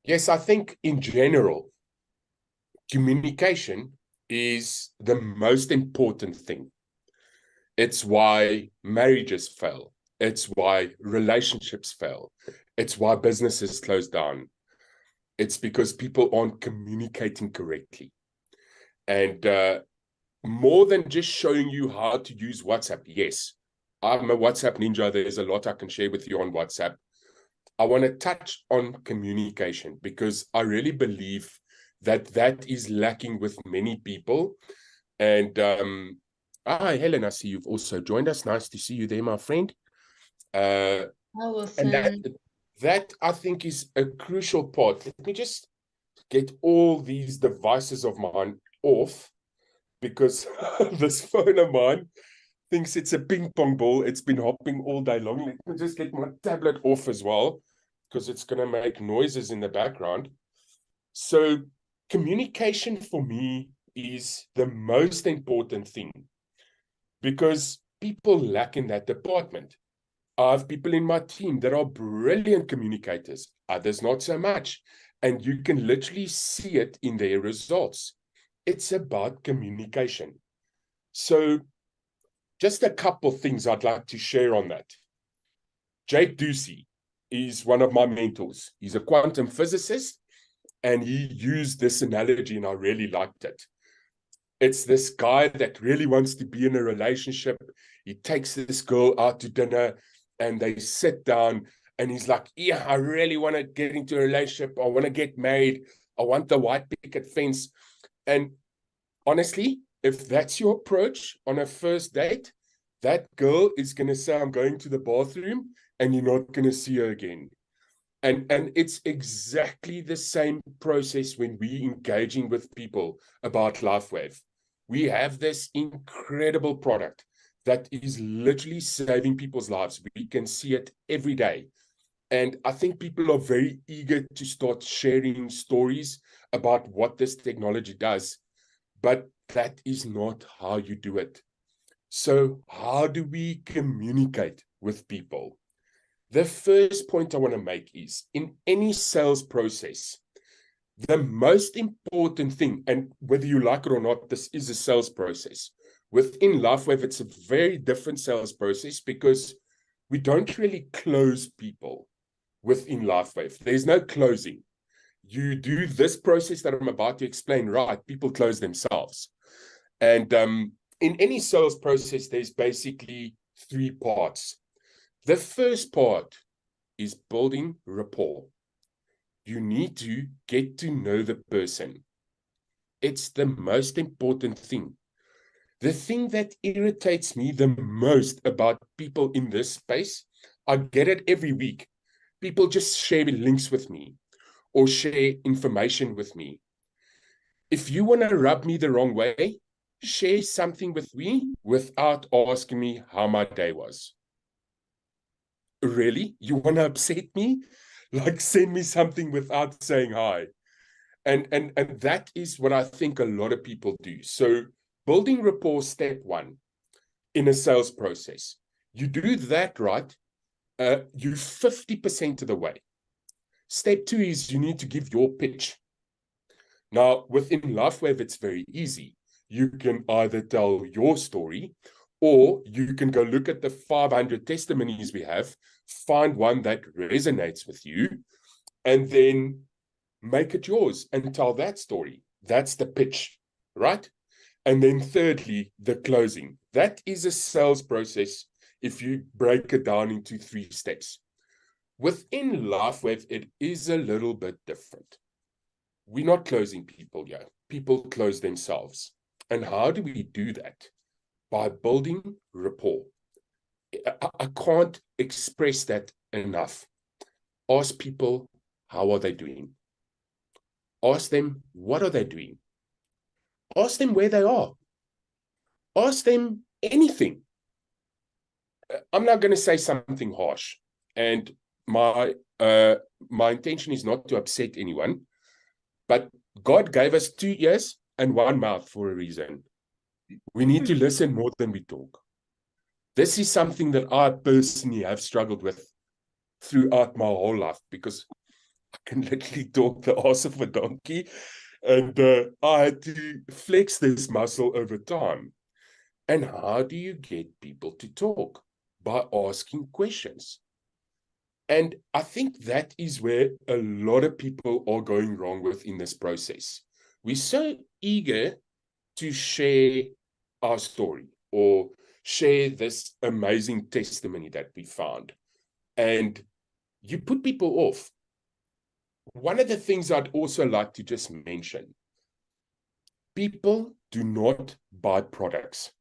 Yes, I think in general, communication is the most important thing. It's why marriages fail. It's why relationships fail. It's why businesses close down. It's because people aren't communicating correctly. And more than just showing you how to use WhatsApp, yes, I'm a WhatsApp ninja. There's a lot I can share with you on WhatsApp. I want to touch on communication because I really believe that that is lacking with many people. And hi, Helen, I see you've also joined us. Nice to see you there, my friend. Uh, and Awesome. that I think is a crucial part. Let me just get all these devices of mine off because this phone of mine thinks it's a ping pong ball. It's been hopping all day long. Let me just get my tablet off as well because it's going to make noises in the background. So, communication for me is the most important thing because people lack in that department. I have people in my team that are brilliant communicators, others not so much. And you can literally see it in their results. It's about communication. So, just a couple things I'd like to share on that. Jake Ducey is one of my mentors. He's a quantum physicist, and he used this analogy, and I really liked it. It's this guy that really wants to be in a relationship. He takes this girl out to dinner, and they sit down, and he's like, "Yeah, I really want to get into a relationship. I want to get married. I want the white picket fence." And honestly, if that's your approach on a first date, that girl is going to say, "I'm going to the bathroom," and you're not going to see her again. And it's exactly the same process when we engaging with people about LifeWave. We have this incredible product that is literally saving people's lives. We can see it every day. And I think people are very eager to start sharing stories about what this technology does, but that is not how you do it. So, how do we communicate with people? The first point I want to make is in any sales process, the most important thing, and whether you like it or not, this is a sales process. Within LifeWave, it's a very different sales process because we don't really close people within LifeWave. There's no closing. You do this process that I'm about to explain right, people close themselves. And in any sales process, there's basically three parts. The first part is building rapport. You need to get to know the person. It's the most important thing. The thing that irritates me the most about people in this space, I get it every week. People just share links with me or share information with me. If you want to rub me the wrong way, share something with me without asking me how my day was. Really? You want to upset me? Like send me something without saying hi. And that is what I think a lot of people do. So building rapport, step one in a sales process. You do that right, you 50% of the way. Step two is you need to give your pitch. Now, within LifeWave, it's very easy. You can either tell your story or you can go look at the 500 testimonies we have, find one that resonates with you, and then make it yours and tell that story. That's the pitch, right? And then thirdly, the closing. That is a sales process if you break it down into three steps. Within LifeWave, it is a little bit different. We're not closing people here. People close themselves. And how do we do that? By building rapport. I can't express that enough. Ask people, how are they doing? Ask them, what are they doing? Ask them where they are. Ask them anything. I'm not going to say something harsh. And my intention is not to upset anyone, but God gave us 2 ears and one mouth for a reason. We need to listen more than we talk. This is something that I personally have struggled with throughout my whole life because I can literally talk the ass of a donkey. And I had to flex this muscle over time. And how do you get people to talk? By asking questions. And I think that is where a lot of people are going wrong within this process. We're so eager to share our story or share this amazing testimony that we found. And you put people off. One of the things I'd also like to just mention, people do not buy products.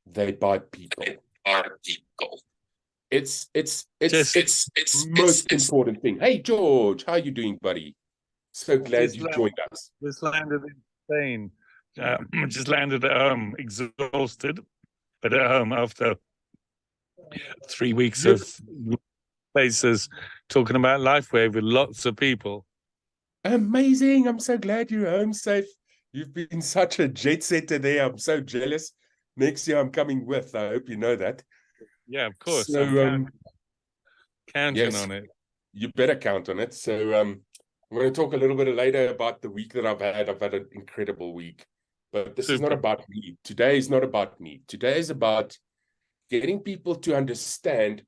They buy people. Are people. It's most important thing. Hey, George, how you doing, buddy? So glad you joined us. Just landed in Spain. Just landed at home, exhausted, but at home after 3 weeks of places talking about LifeWave with lots of people. Amazing. I'm so glad you're home safe. You've been such a jet setter there. I'm so jealous. Next year I'm coming with. I hope you know that. Yeah, of course. So, I'm counting yes, on it. You better count on it. So I'm going to talk a little bit later about the week that I've had. I've had an incredible week. But this is not about me. Today is not about me. Today is about getting people to understand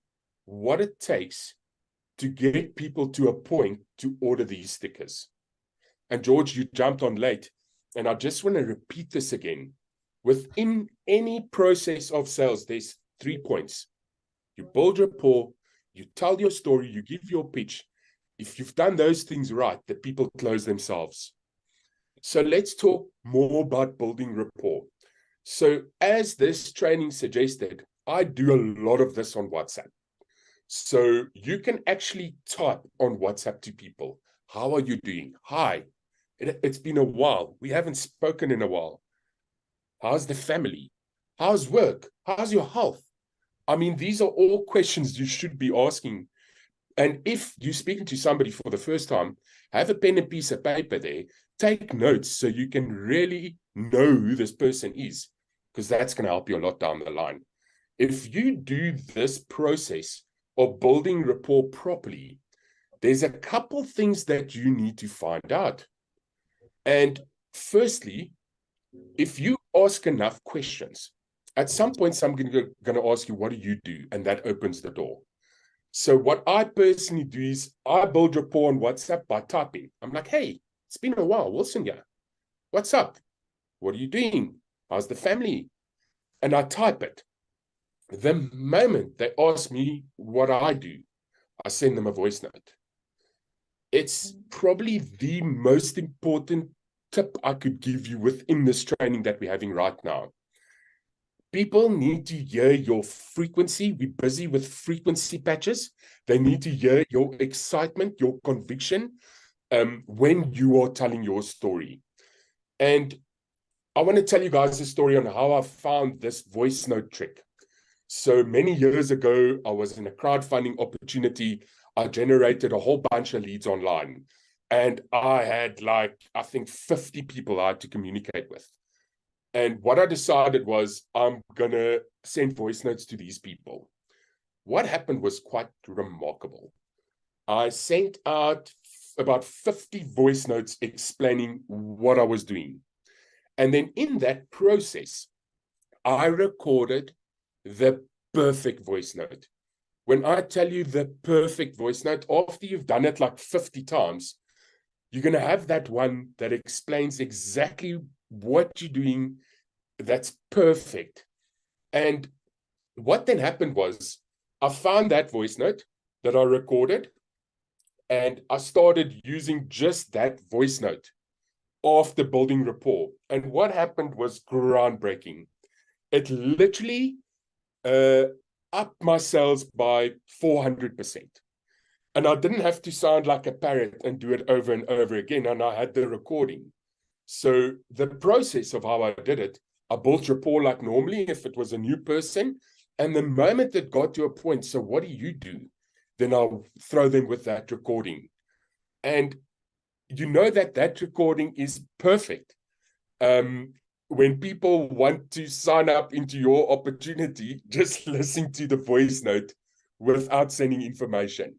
what it takes to get people to a point to order these stickers. And George, you jumped on late. And I just want to repeat this again. Within any process of sales, there's 3 points. You build rapport, you tell your story, you give your pitch. If you've done those things right, the people close themselves. So let's talk more about building rapport. So as this training suggested, I do a lot of this on WhatsApp. So you can actually type on WhatsApp to people. How are you doing? Hi, it's been a while. We haven't spoken in a while. How's the family? How's work? How's your health? I mean, these are all questions you should be asking. And if you're speaking to somebody for the first time, have a pen and piece of paper there, take notes so you can really know who this person is, because that's going to help you a lot down the line. If you do this process of building rapport properly, there's a couple things that you need to find out. And firstly, if you ask enough questions, at some point, someone's going to ask you, what do you do? And that opens the door. So what I personally do is I build rapport on WhatsApp by typing. I'm like, hey, it's been a while, Wilson here. What's up? What are you doing? How's the family? And I type it. The moment they ask me what I do, I send them a voice note. It's probably the most important tip I could give you within this training that we're having right now. People need to hear your frequency. We're busy with frequency patches. They need to hear your excitement, your conviction when you are telling your story. And I want to tell you guys a story on how I found this voice note trick. So many years ago, I was in a crowdfunding opportunity. I generated a whole bunch of leads online. And I had I think 50 people I had to communicate with. And what I decided was I'm going to send voice notes to these people. What happened was quite remarkable. I sent out about 50 voice notes explaining what I was doing. And then in that process, I recorded the perfect voice note. When I tell you the perfect voice note, after you've done it like 50 times, you're going to have that one that explains exactly what you're doing. That's perfect. And what then happened was I found that voice note that I recorded, and I started using just that voice note after building rapport. And what happened was groundbreaking. It literally upped my sales by 400%. And I didn't have to sound like a parrot and do it over and over again. And I had the recording. So the process of how I did it, I built rapport like normally if it was a new person. And the moment it got to a point, so what do you do? Then I'll throw them with that recording. And you know that recording is perfect. When people want to sign up into your opportunity, just listen to the voice note without sending information.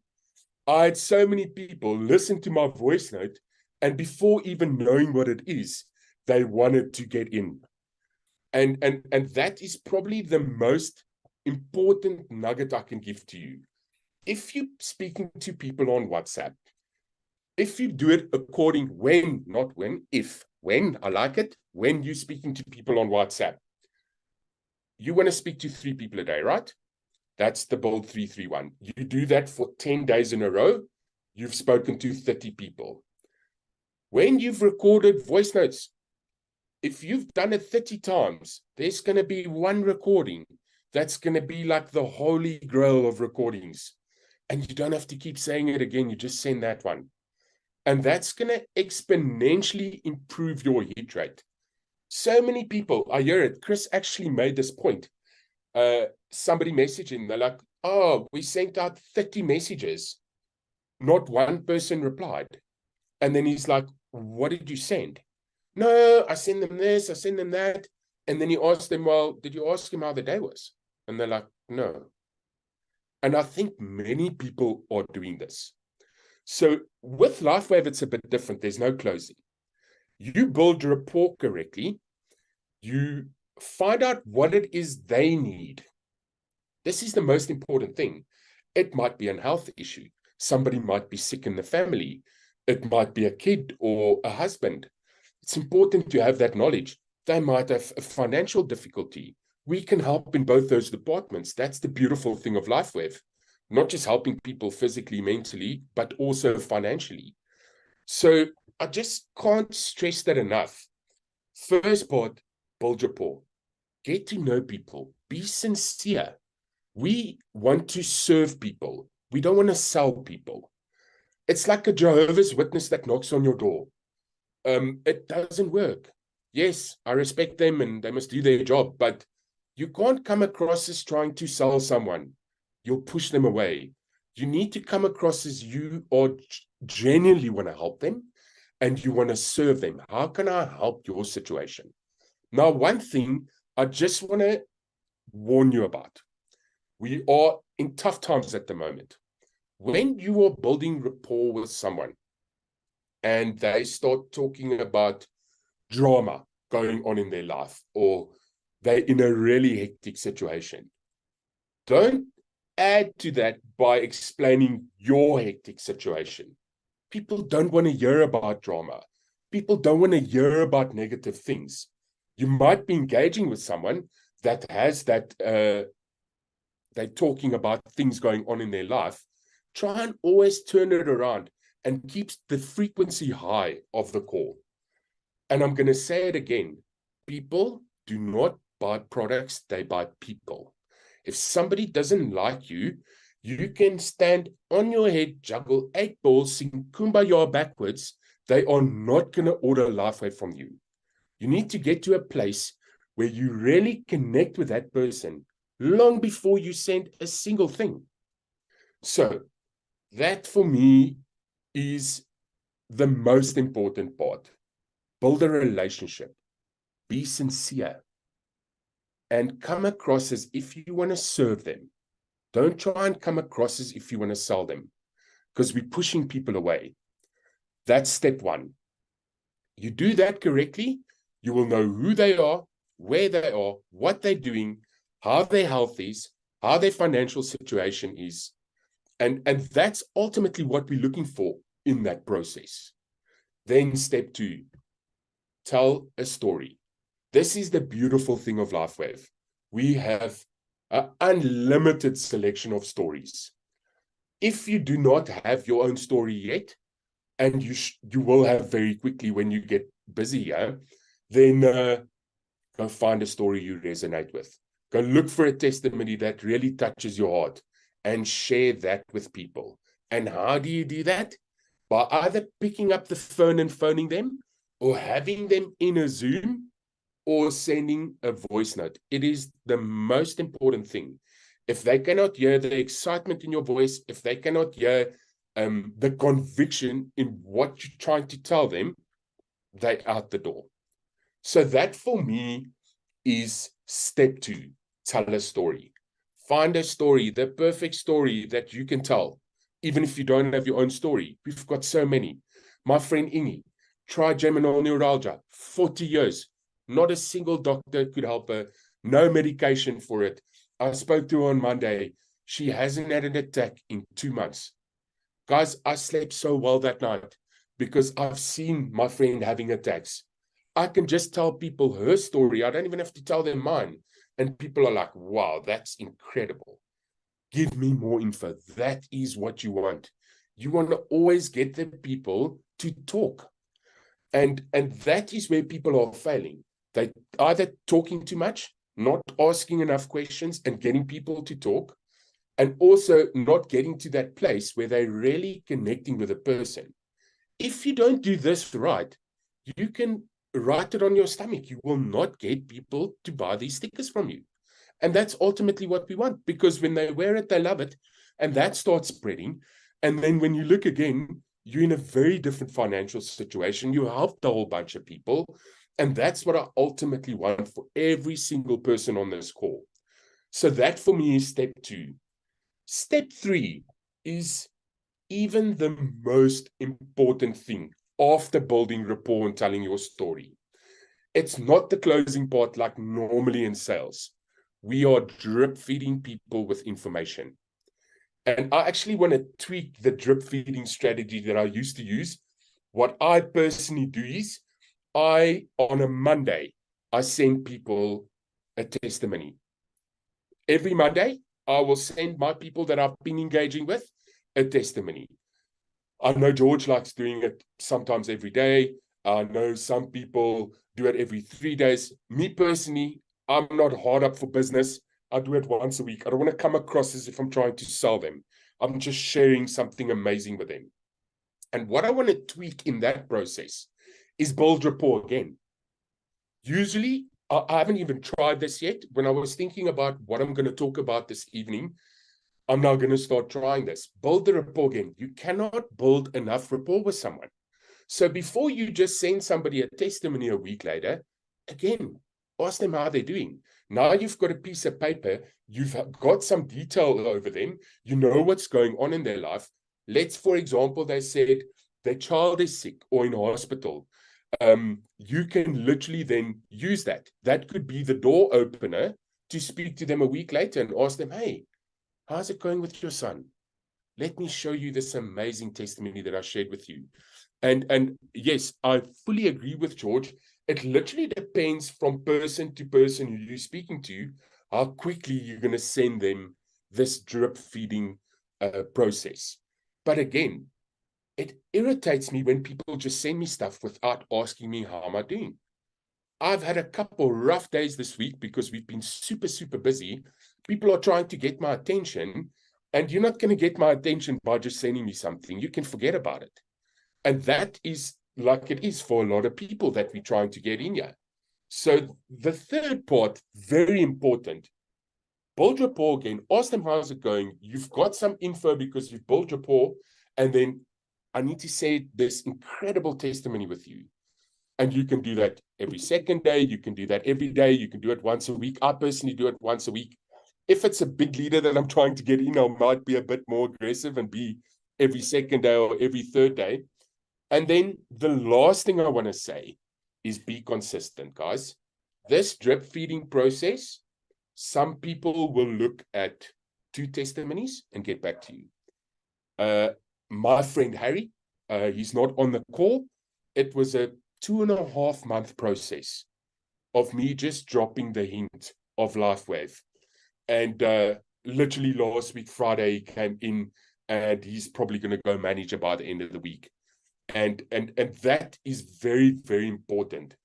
I had so many people listen to my voice note, and before even knowing what it is, they wanted to get in. And that is probably the most important nugget I can give to you. If you're speaking to people on WhatsApp, if you do it according when, not when, if, when, I like it, when you're speaking to people on WhatsApp, you want to speak to 3 people a day, right? That's the Build 331. You do that for 10 days in a row, you've spoken to 30 people. When you've recorded voice notes, if you've done it 30 times, there's going to be one recording that's going to be like the holy grail of recordings. And you don't have to keep saying it again. You just send that one. And that's going to exponentially improve your hit rate. So many people, I hear it. Chris actually made this point. Somebody messaged him. They're like, oh, we sent out 30 messages. Not one person replied. And then he's like, what did you send? No, I send them this, I send them that. And then he asked them, well, did you ask him how the day was? And they're like, no. And I think many people are doing this. So with LifeWave, it's a bit different. There's no closing. You build rapport correctly. You find out what it is they need. This is the most important thing. It might be a health issue. Somebody might be sick in the family. It might be a kid or a husband. It's important to have that knowledge. They might have a financial difficulty. We can help in both those departments. That's the beautiful thing of LifeWave. Not just helping people physically, mentally, but also financially. So I just can't stress that enough. First part, build rapport. Get to know people. Be sincere. We want to serve people. We don't want to sell people. It's like a Jehovah's Witness that knocks on your door. It doesn't work. Yes, I respect them and they must do their job, but you can't come across as trying to sell someone. You'll push them away. You need to come across as you are genuinely want to help them and you want to serve them. How can I help your situation? Now, one thing I just want to warn you about. We are in tough times at the moment. When you are building rapport with someone and they start talking about drama going on in their life or they're in a really hectic situation, don't add to that by explaining your hectic situation. People don't want to hear about drama. People don't want to hear about negative things. You might be engaging with someone that has that, they're talking about things going on in their life. Try and always turn it around and keep the frequency high of the call. And I'm going to say it again. People do not buy products, they buy people. If somebody doesn't like you, you can stand on your head, juggle 8 balls, sing Kumbaya backwards. They are not going to order LifeWave from you. You need to get to a place where you really connect with that person long before you send a single thing. So that for me is the most important part. Build a relationship. Be sincere. And come across as if you want to serve them. Don't try and come across as if you want to sell them, because we're pushing people away. That's step 1. You do that correctly, you will know who they are, where they are, what they're doing, how their health is, how their financial situation is. And that's ultimately what we're looking for in that process. Then step 2, tell a story. This is the beautiful thing of LifeWave. We have an unlimited selection of stories. If you do not have your own story yet, and you will have very quickly when you get busy, then go find a story you resonate with. Go look for a testimony that really touches your heart and share that with people. And how do you do that? By either picking up the phone and phoning them, or having them in a Zoom, or sending a voice note. It is the most important thing. If they cannot hear the excitement in your voice, if they cannot hear the conviction in what you're trying to tell them, they're out the door. So that for me is step 2, tell a story. Find a story, the perfect story that you can tell. even if you don't have your own story. We've got so many. My friend Ingi, trigeminal neuralgia, 40 years. Not a single doctor could help her. No medication for it. I spoke to her on Monday. She hasn't had an attack in 2 months. Guys, I slept so well that night because I've seen my friend having attacks. I can just tell people her story. I don't even have to tell them mine. And people are like, wow, that's incredible. Give me more info. That is what you want. You want to always get the people to talk. And that is where people are failing. They either talking too much, not asking enough questions and getting people to talk, and also not getting to that place where they're really connecting with a person. If you don't do this right, you can write it on your stomach. You will not get people to buy these stickers from you. And that's ultimately what we want, because when they wear it, they love it. And that starts spreading. And then when you look again, you're in a very different financial situation. You helped a whole bunch of people. And that's what I ultimately want for every single person on this call. So that for me is step 2. Step 3 is even the most important thing after building rapport and telling your story. It's not the closing part like normally in sales. We are drip feeding people with information. And I actually want to tweak the drip feeding strategy that I used to use. What I personally do is on a Monday, I send people a testimony. Every Monday, I will send my people that I've been engaging with a testimony. I know George likes doing it sometimes every day. I know some people do it every 3 days. Me personally, I'm not hard up for business. I do it once a week. I don't want to come across as if I'm trying to sell them. I'm just sharing something amazing with them. And what I want to tweak in that process is build rapport again. Usually, I haven't even tried this yet. When I was thinking about what I'm going to talk about this evening, I'm now going to start trying this. Build the rapport again. You cannot build enough rapport with someone. So before you just send somebody a testimony a week later, again, ask them how they're doing. Now you've got a piece of paper, you've got some detail over them, you know what's going on in their life. Let's, for example, they said their child is sick or in hospital. You can literally then use that. That could be the door opener to speak to them a week later and ask them, hey, how's it going with your son? Let me show you this amazing testimony that I shared with you. And yes, I fully agree with George. It literally depends from person to person who you're speaking to, how quickly you're going to send them this drip feeding process. But again, it irritates me when people just send me stuff without asking me how am I doing. I've had a couple rough days this week because we've been super, super busy. People are trying to get my attention, and you're not going to get my attention by just sending me something. You can forget about it. And that is like it is for a lot of people that we're trying to get in here. So the third part, very important, build rapport again. Ask them how's it going. You've got some info because you've built rapport. And then I need to say this incredible testimony with you. And you can do that every second day. You can do that every day. You can do it once a week. I personally do it once a week. If it's a big leader that I'm trying to get in, I might be a bit more aggressive and be every second day or every third day. And then the last thing I want to say is be consistent, guys. This drip feeding process, some people will look at 2 testimonies and get back to you. My friend Harry, he's not on the call. It was a 2.5-month process of me just dropping the hint of LifeWave. And literally last week, Friday, he came in and he's probably going to go manager by the end of the week. And that is very, very important.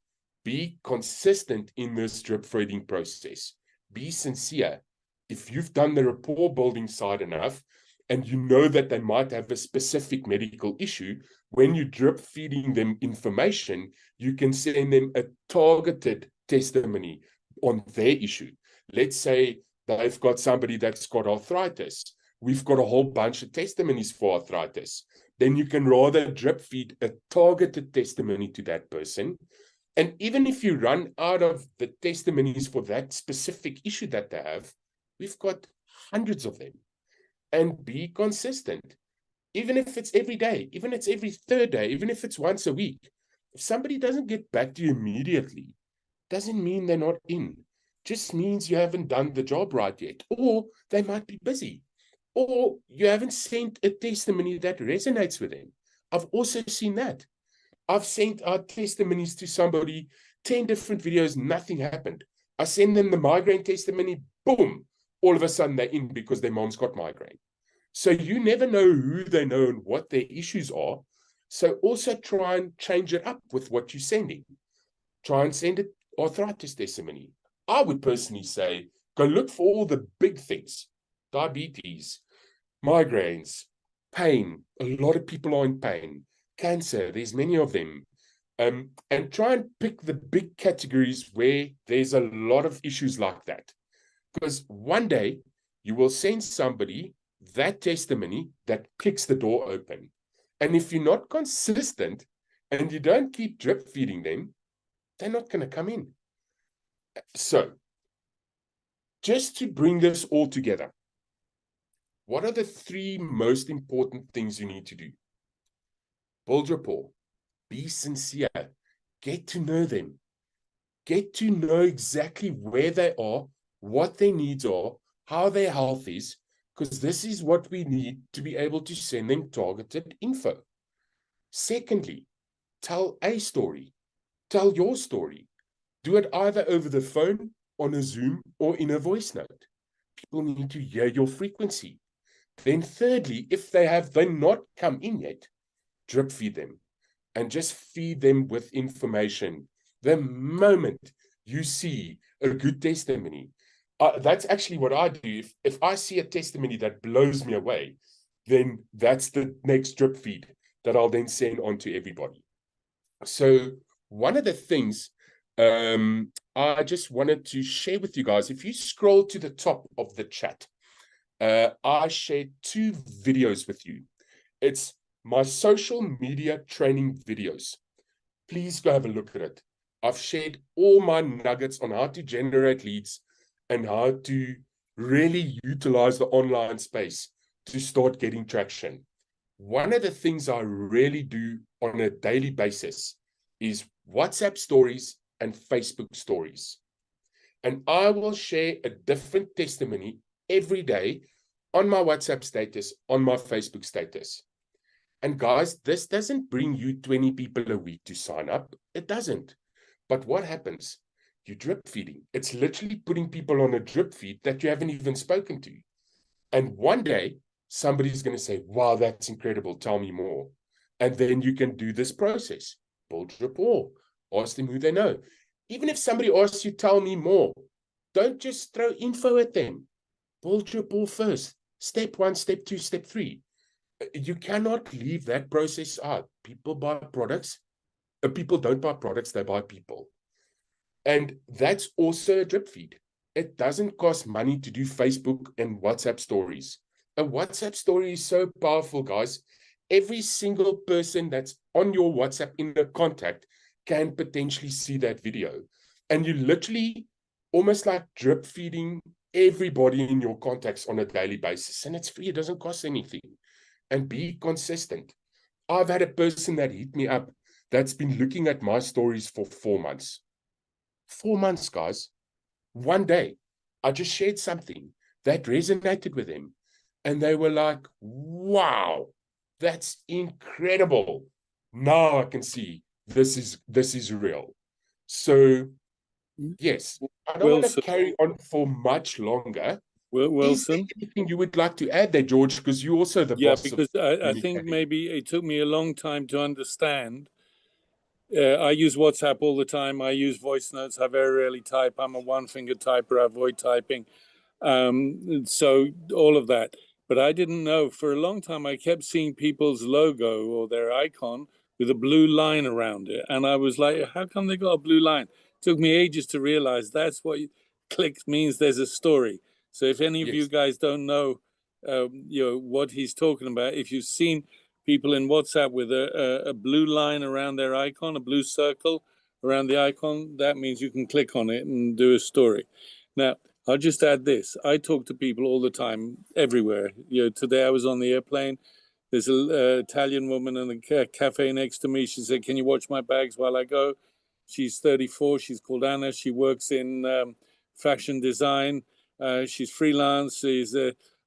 Be consistent in this drip feeding process. Be sincere. If you've done the rapport building side enough, and you know that they might have a specific medical issue, when you drip feeding them information, you can send them a targeted testimony on their issue. Let's say they've got somebody that's got arthritis. We've got a whole bunch of testimonies for arthritis. Then you can rather drip feed a targeted testimony to that person. And even if you run out of the testimonies for that specific issue that they have, we've got hundreds of them. And be consistent. even if it's every day, even if it's every third day, even if it's once a week. If somebody doesn't get back to you immediately, doesn't mean they're not in. Just means you haven't done the job right yet, or they might be busy, or you haven't sent a testimony that resonates with them. I've also seen that. I've sent out testimonies to somebody, 10 different videos, nothing happened. I send them the migraine testimony, boom, all of a sudden they're in because their mom's got migraine. So you never know who they know and what their issues are. So also try and change it up with what you're sending. Try and send it arthritis testimony. I would personally say, go look for all the big things: diabetes, migraines, pain. A lot of people are in pain. Cancer, there's many of them. And try and pick the big categories where there's a lot of issues like that. Because one day you will send somebody that testimony that kicks the door open. And if you're not consistent and you don't keep drip feeding them, they're not going to come in. So, just to bring this all together, what are the 3 most important things you need to do? Build rapport, be sincere, get to know them, get to know exactly where they are, what their needs are, how their health is, because this is what we need to be able to send them targeted info. Secondly, tell a story, tell your story. Do it either over the phone, on a Zoom, or in a voice note. People need to hear your frequency. Then thirdly, if they have not come in yet, drip feed them and just feed them with information. The moment you see a good testimony, that's actually what I do. If I see a testimony that blows me away, then that's the next drip feed that I'll then send on to everybody. So one of the things I just wanted to share with you guys, if you scroll to the top of the chat, I shared 2 videos with you. It's my social media training videos. Please go have a look at it. I've shared all my nuggets on how to generate leads and how to really utilize the online space to start getting traction. One of the things I really do on a daily basis is WhatsApp stories and Facebook stories. And I will share a different testimony every day on my WhatsApp status, on my Facebook status. And guys, this doesn't bring you 20 people a week to sign up. It doesn't. But what happens? You drip feeding. It's literally putting people on a drip feed that you haven't even spoken to. And one day, somebody's going to say, wow, that's incredible. Tell me more. And then you can do this process. Build rapport. Ask them who they know. Even if somebody asks you, tell me more, don't just throw info at them. Build rapport first. Step 1, step 2, step 3. You cannot leave that process out. People buy products. People don't buy products, they buy people. And that's also a drip feed. It doesn't cost money to do Facebook and WhatsApp stories. A WhatsApp story is so powerful, guys. Every single person that's on your WhatsApp in a contact can potentially see that video. And you literally almost like drip feeding everybody in your contacts on a daily basis. And it's free, it doesn't cost anything. And be consistent. I've had a person that hit me up that's been looking at my stories for 4 months. 4 months, guys. One day, I just shared something that resonated with them. And they were like, wow, that's incredible. Now I can see this is real. So, yes, I don't want to carry on for much longer. Is there anything you would like to add there, George? Because you're also the boss. Yeah, because I think maybe it took me a long time to understand. I use WhatsApp all the time. I use voice notes. I very rarely type. I'm a one-finger typer. I avoid typing. So all of that. But I didn't know. For a long time, I kept seeing people's logo or their icon with a blue line around it. And I was like, how come they got a blue line? It took me ages to realize that's what click means. There's a story. So if any of you guys don't know, what he's talking about, if you've seen people in WhatsApp with a blue line around their icon, a blue circle around the icon, that means you can click on it and do a story. Now, I'll just add this. I talk to people all the time, everywhere. Today I was on the airplane. There's a Italian woman in the cafe next to me. She said, "Can you watch my bags while I go?" She's 34. She's called Anna. She works in fashion design. She's freelance.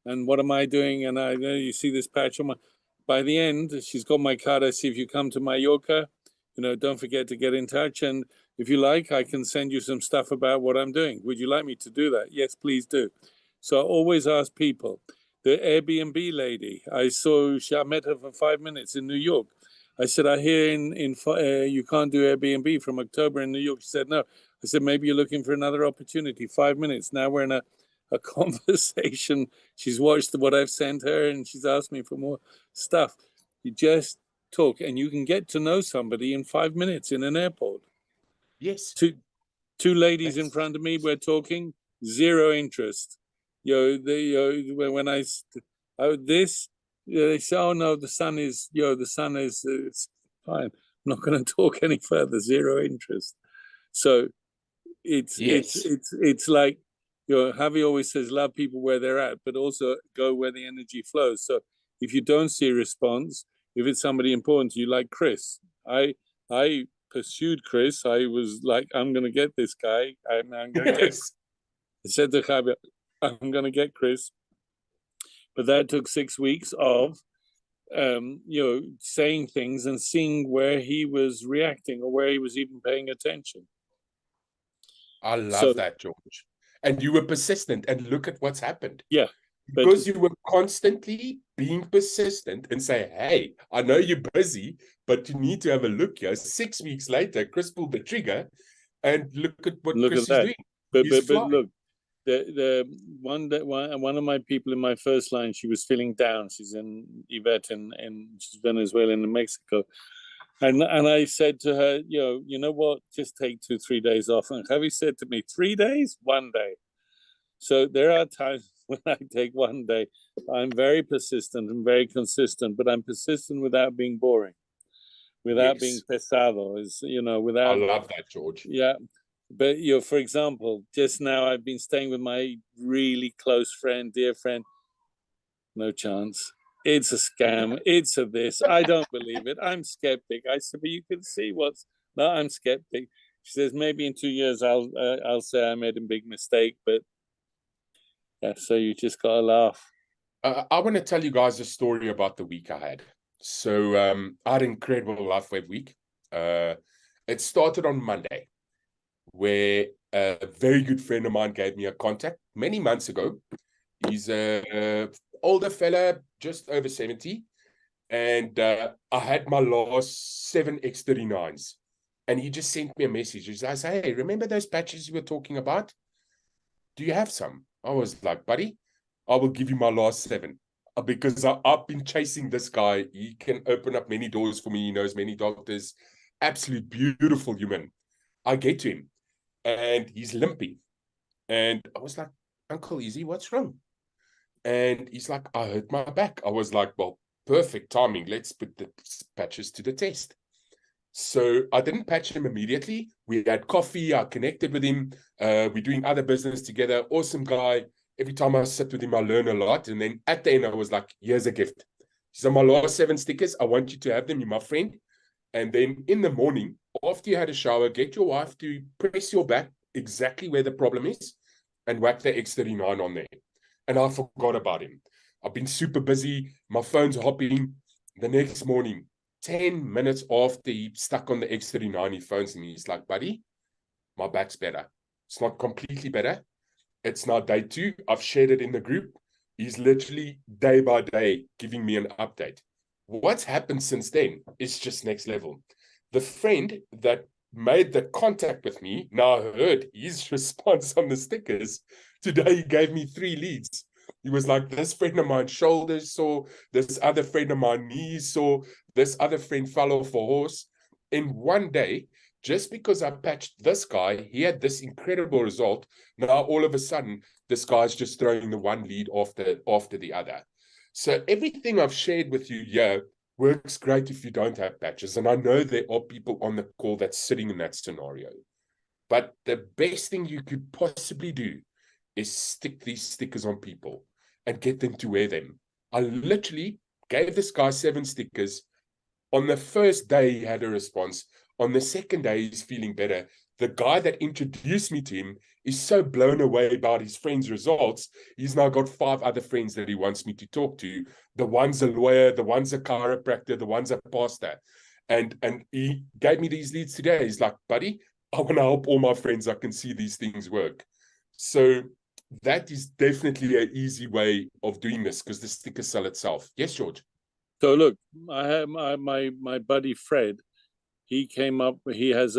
And what am I doing? And I know you see this patch on my. By the end, she's got my card. I see if you come to Mallorca, don't forget to get in touch. And if you like, I can send you some stuff about what I'm doing. Would you like me to do that? Yes, please do. So I always ask people. The Airbnb lady, I met her for 5 minutes in New York. I said, I hear you can't do Airbnb from October in New York. She said, no. I said, maybe you're looking for another opportunity. 5 minutes. Now we're in a conversation. She's watched what I've sent her and she's asked me for more stuff. You just talk and you can get to know somebody in 5 minutes in an airport. Yes. Two ladies in front of me, we're talking, zero interest. When I they say, oh no, the sun is it's fine. I'm not going to talk any further. Zero interest. So it's like Javi always says, love people where they're at, but also go where the energy flows. So if you don't see a response, if it's somebody important to you, like Chris, I pursued Chris. I was like, I'm going to get this guy. I'm going to get. I said to Javi, I'm going to get Chris. But that took 6 weeks of, saying things and seeing where he was reacting or where he was even paying attention. I love that, George. And you were persistent, and look at what's happened. Yeah. Because you were constantly being persistent and say, hey, I know you're busy, but you need to have a look here. 6 weeks later, Chris pulled the trigger, and look at what Chris is doing. But look, the one of my people in my first line, she was feeling down. She's in Yvette and she's Venezuelan in Mexico. And I said to her, you know what, just take 2-3 days off. And Javi said to me, 3 days, 1 day. So there are times when I take 1 day. I'm very persistent and very consistent, but I'm persistent without being boring, without being pesado. Without. I love that, George. Yeah. But for example, just now I've been staying with my really close friend, dear friend. No chance. It's a scam. It's a this. I don't believe it. I'm skeptic. I said, but you can see no, I'm skeptic. She says, maybe in 2 years I'll say I made a big mistake, but yeah, so you just gotta laugh. I want to tell you guys a story about the week I had. So I had an incredible LifeWave week. It started on Monday, where a very good friend of mine gave me a contact many months ago. He's a older fella, just over 70. And I had my last 7 X39s. And he just sent me a message. He says, hey, remember those patches you were talking about? Do you have some? I was like, buddy, I will give you my last 7. Because I've been chasing this guy. He can open up many doors for me. He knows many doctors. Absolute beautiful human. I get to him. And he's limping. And I was like, Uncle Easy, what's wrong? And he's like, I hurt my back. I was like, well, perfect timing. Let's put the patches to the test. So I didn't patch him immediately. We had coffee. I connected with him. We're doing other business together. Awesome guy. Every time I sit with him, I learn a lot. And then at the end, I was like, here's a gift. So my last 7 stickers, I want you to have them. You're my friend. And then in the morning, after you had a shower, get your wife to press your back exactly where the problem is and whack the X39 on there. And I forgot about him. I've been super busy. My phone's hopping. The next morning, 10 minutes after he stuck on the X39, he phones me. He's like, buddy, my back's better. It's not completely better. It's now day 2. I've shared it in the group. He's literally day by day giving me an update. What's happened since then is just next level. The friend that made the contact with me now heard his response on the stickers. Today he gave me 3 leads. He was like, this friend of mine shoulders sore, this other friend of mine knees sore, this other friend fell off a horse. In 1 day, just because I patched this guy, he had this incredible result. Now all of a sudden, this guy's just throwing the one lead after the other. So everything I've shared with you here works great if you don't have patches. And I know there are people on the call that's sitting in that scenario. But the best thing you could possibly do is stick these stickers on people and get them to wear them. I literally gave this guy 7 stickers. On the first day, he had a response. On the second day, he's feeling better. The guy that introduced me to him is so blown away about his friend's results. He's now got 5 other friends that he wants me to talk to. The one's a lawyer, the one's a chiropractor, the one's a pastor. And he gave me these leads today. He's like, buddy, I want to help all my friends. I can see these things work. So that is definitely an easy way of doing this because the stickers sell itself. Yes, George? So look, I have my buddy Fred. He came up, he's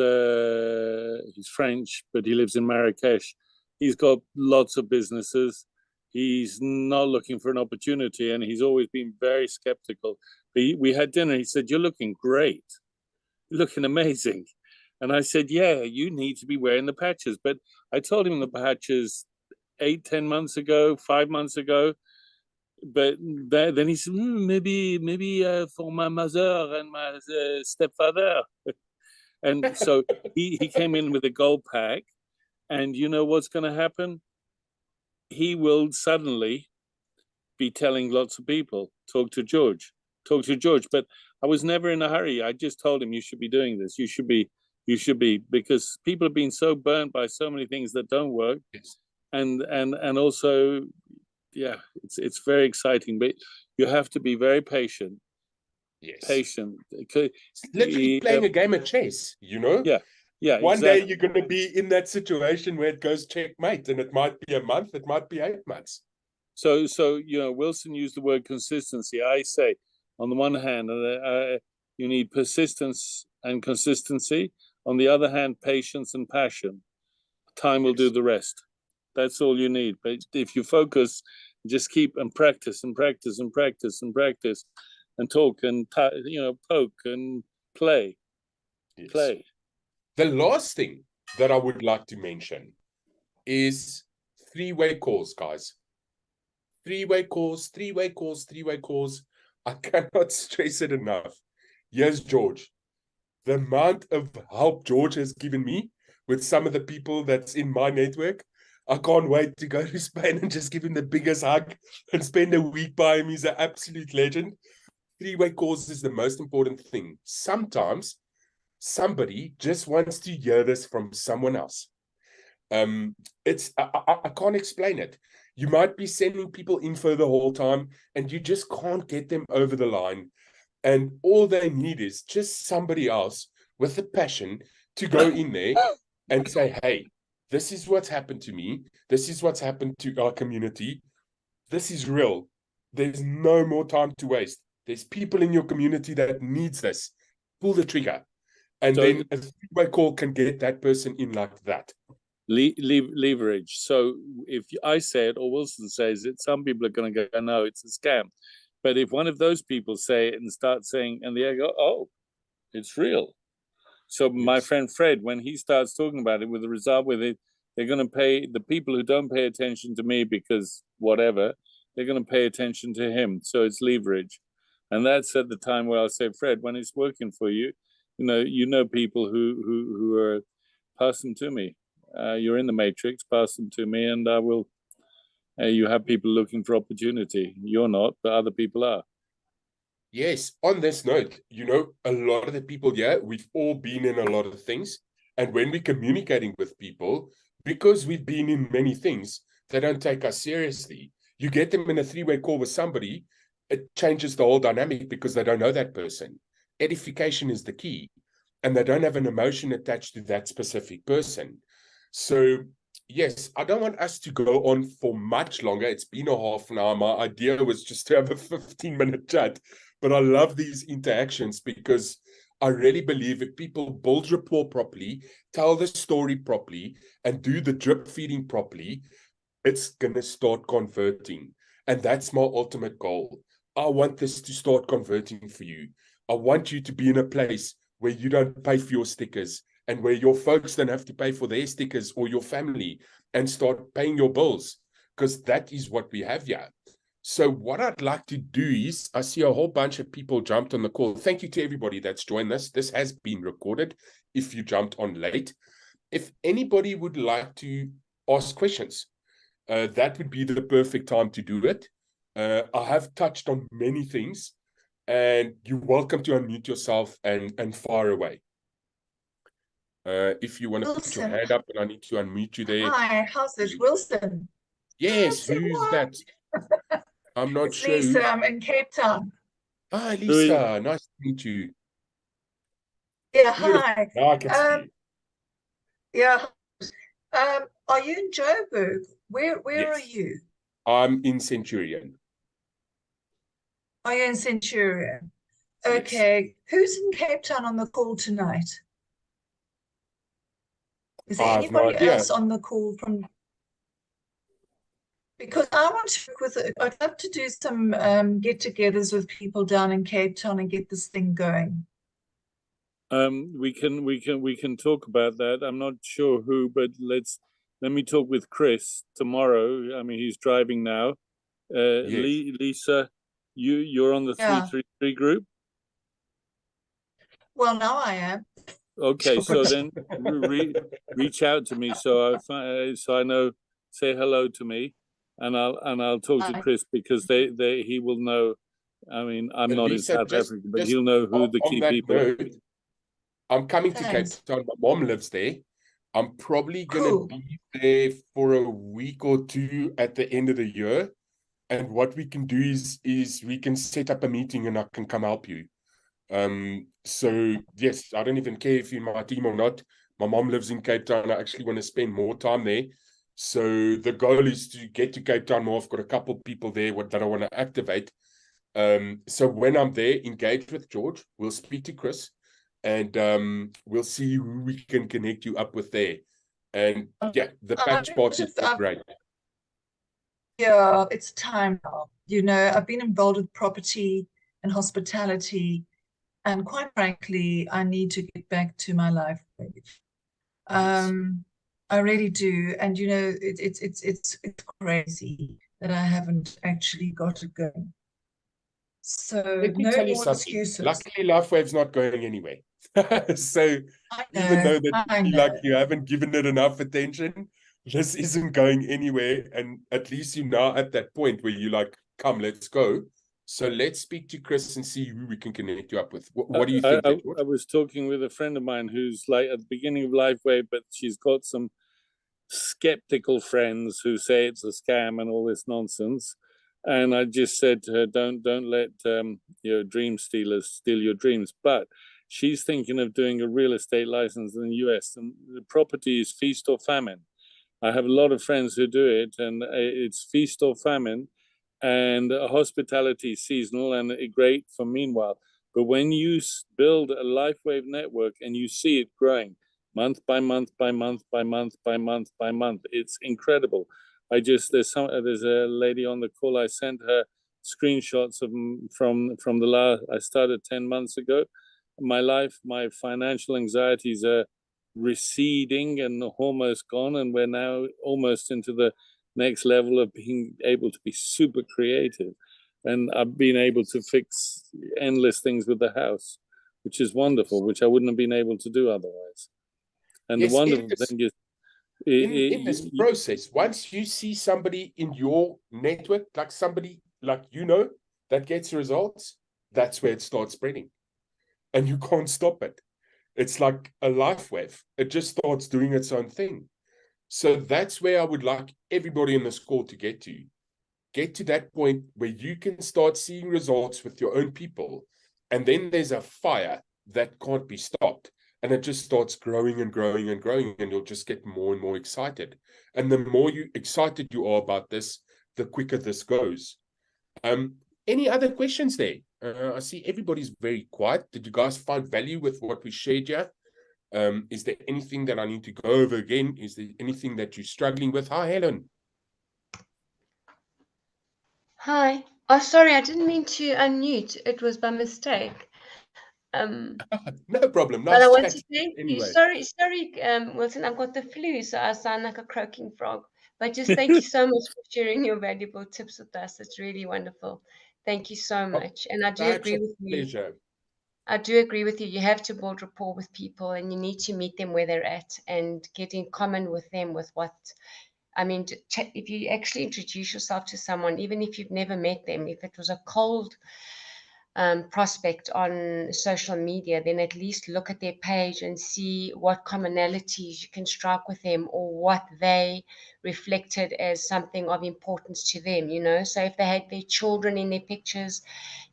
French, but he lives in Marrakesh. He's got lots of businesses. He's not looking for an opportunity, and he's always been very skeptical. But we had dinner. He said, "You're looking great. You're looking amazing." And I said, "Yeah, you need to be wearing the patches." But I told him the patches 8-10 months ago, 5 months ago. But then he said, maybe for my mother and my stepfather. And so he came in with a gold pack. And you know what's going to happen? He will suddenly be telling lots of people, talk to George. But I was never in a hurry. I just told him, you should be doing this. You should be, because people have been so burnt by so many things that don't work. Yes. And also, yeah, it's very exciting, but you have to be very patient. Yes. Patient. It's literally playing a game of chess, you know? Yeah. Yeah. One exactly. day you're going to be in that situation where it goes checkmate, and it might be a month, it might be 8 months. So you know, Wilson used the word consistency. I say, on the one hand, you need persistence and consistency. On the other hand, patience and passion. Time will do the rest. That's all you need. But if you focus, just keep and practice and practice and practice and practice and talk and, poke and play. Yes. Play. The last thing that I would like to mention is 3-way calls, guys. 3-way calls, 3-way calls, 3-way calls. I cannot stress it enough. Yes, George. The amount of help George has given me with some of the people that's in my network, I can't wait to go to Spain and just give him the biggest hug and spend a week by him. He's an absolute legend. 3-way calls is the most important thing. Sometimes somebody just wants to hear this from someone else. I can't explain it. You might be sending people info the whole time and you just can't get them over the line. And all they need is just somebody else with a passion to go in there and say, hey, this is what's happened to me. This is what's happened to our community. This is real. There's no more time to waste. There's people in your community that needs this. Pull the trigger. And then a 3-way call can get that person in like that. Leverage. So if I say it or Wilson says it, some people are going to go, no, it's a scam. But if one of those people say it and start saying, and they go, oh, it's real. So my friend Fred, when he starts talking about it with the result with it, they're going to pay the people who don't pay attention to me because whatever, they're going to pay attention to him. So it's leverage. And that's at the time where I'll say, Fred, when it's working for you, you know people who are, pass them to me. You're in the matrix, pass them to me, and I will. You have people looking for opportunity. You're not, but other people are. Yes. On this note, a lot of the people here, we've all been in a lot of things. And when we're communicating with people, because we've been in many things, they don't take us seriously. You get them in a 3-way call with somebody, it changes the whole dynamic because they don't know that person. Edification is the key. And they don't have an emotion attached to that specific person. So, yes, I don't want us to go on for much longer. It's been a half an hour. My idea was just to have a 15-minute chat. But I love these interactions because I really believe if people build rapport properly, tell the story properly, and do the drip feeding properly, it's going to start converting. And that's my ultimate goal. I want this to start converting for you. I want you to be in a place where you don't pay for your stickers and where your folks don't have to pay for their stickers or your family and start paying your bills, because that is what we have here. So what I'd like to do is, I see a whole bunch of people jumped on the call. Thank you to everybody that's joined us. This has been recorded if you jumped on late. If anybody would like to ask questions, that would be the perfect time to do it. I have touched on many things, and you're welcome to unmute yourself and fire away. If you want to put your Wilson. hand up and I need to unmute you there. Hi, how's it, Wilson? Yes, How's it who's going? that? I'm not It's sure. Lisa. I'm in Cape Town. Hi, Lisa. Nice to meet you. Yeah, Beautiful. hi. Now I can see you. Yeah. Are you in Joburg? Where are Yes. you? I'm in Centurion. Are you in Centurion? Yes. Okay. Who's in Cape Town on the call tonight? Is there I have no anybody idea. else on the call from? Because I want to work with, I'd love to do some get-togethers with people down in Cape Town and get this thing going. We can talk about that. I'm not sure who, but let me talk with Chris tomorrow. I mean, he's driving now. Yes. Lisa, you're on the Yeah. 333 group. Well, now I am. Okay, so then reach out to me so I know. Say hello to me, and I'll talk to Chris because he will know. I mean, I'm But not Lisa, in South Africa, but he'll know who the key people are. I'm coming to Cape Thanks. Town. My mom lives there. I'm probably going to Cool. be there for a week or two at the end of the year. And what we can do is we can set up a meeting and I can come help you. So yes, I don't even care if you're in my team or not. My mom lives in Cape Town. I actually want to spend more time there. So the goal is to get to Cape Town more. I've got a couple people there that I want to activate. So when I'm there, engage with George. We'll speak to Chris, and we'll see who we can connect you up with there. And yeah, the patch party is great. Yeah, it's time now. You know, I've been involved with property and hospitality, and quite frankly, I need to get back to my life. I really do. And you know, it's crazy that I haven't actually got it going. So Let me no tell you more something. excuses. Luckily, LifeWave's not going anywhere. So even though that you feel like you haven't given it enough attention, this isn't going anywhere. And at least you're now at that point where you're like, come, let's go. So let's speak to Chris and see who we can connect you up with. What do you think? I was talking with a friend of mine who's like at the beginning of LifeWave, but she's got some skeptical friends who say it's a scam and all this nonsense. And I just said to her, don't let your dream stealers steal your dreams. But she's thinking of doing a real estate license in the US, and the property is feast or famine. I have a lot of friends who do it, and it's feast or famine, and hospitality is seasonal and great for meanwhile. But when you build a LifeWave network and you see it growing month by month by month by month by month by month, it's incredible. There's a lady on the call. I sent her screenshots of from the last. I started 10 months ago. My financial anxieties are receding and almost gone, and we're now almost into the next level of being able to be super creative. And I've been able to fix endless things with the house, which is wonderful, which I wouldn't have been able to do otherwise. And yes, the wonderful thing is, in this process, once you see somebody in your network, like somebody like that gets results, that's where it starts spreading. And you can't stop it. It's like a life wave. It just starts doing its own thing. So that's where I would like everybody in this call to get to. Get to that point where you can start seeing results with your own people. And then there's a fire that can't be stopped. And it just starts growing and growing and growing. And you'll just get more and more excited. And the more excited you are about this, the quicker this goes. Any other questions there? I see everybody's very quiet. Did you guys find value with what we shared here? Is there anything that I need to go over again? Is there anything that you're struggling with? Hi, Helen. Hi. Oh, sorry, I didn't mean to unmute. It was by mistake. No problem. But I want Nice to chat. thank you. Anyway. Sorry, Wilson, I've got the flu, so I sound like a croaking frog. But just thank you so much for sharing your valuable tips with us. It's really wonderful. Thank you so much. And I do agree with you. Pleasure. I do agree with you. You have to build rapport with people, and you need to meet them where they're at and get in common with them with what. I mean, if you actually introduce yourself to someone, even if you've never met them, if it was a cold prospect on social media, then at least look at their page and see what commonalities you can strike with them, or what they reflected as something of importance to them, you know. So if they had their children in their pictures,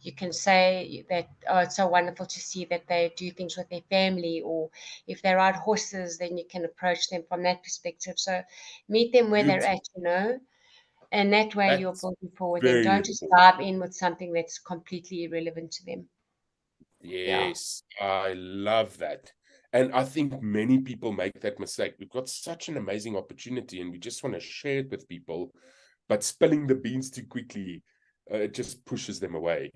you can say that, oh, it's so wonderful to see that they do things with their family. Or if they ride horses, then you can approach them from that perspective. So meet them where they're at, you know. And that way you're That's building forward them. very Don't just important. dive in with something that's completely irrelevant to them. Yes, I love that. And I think many people make that mistake. We've got such an amazing opportunity and we just want to share it with people, but spilling the beans too quickly, it just pushes them away.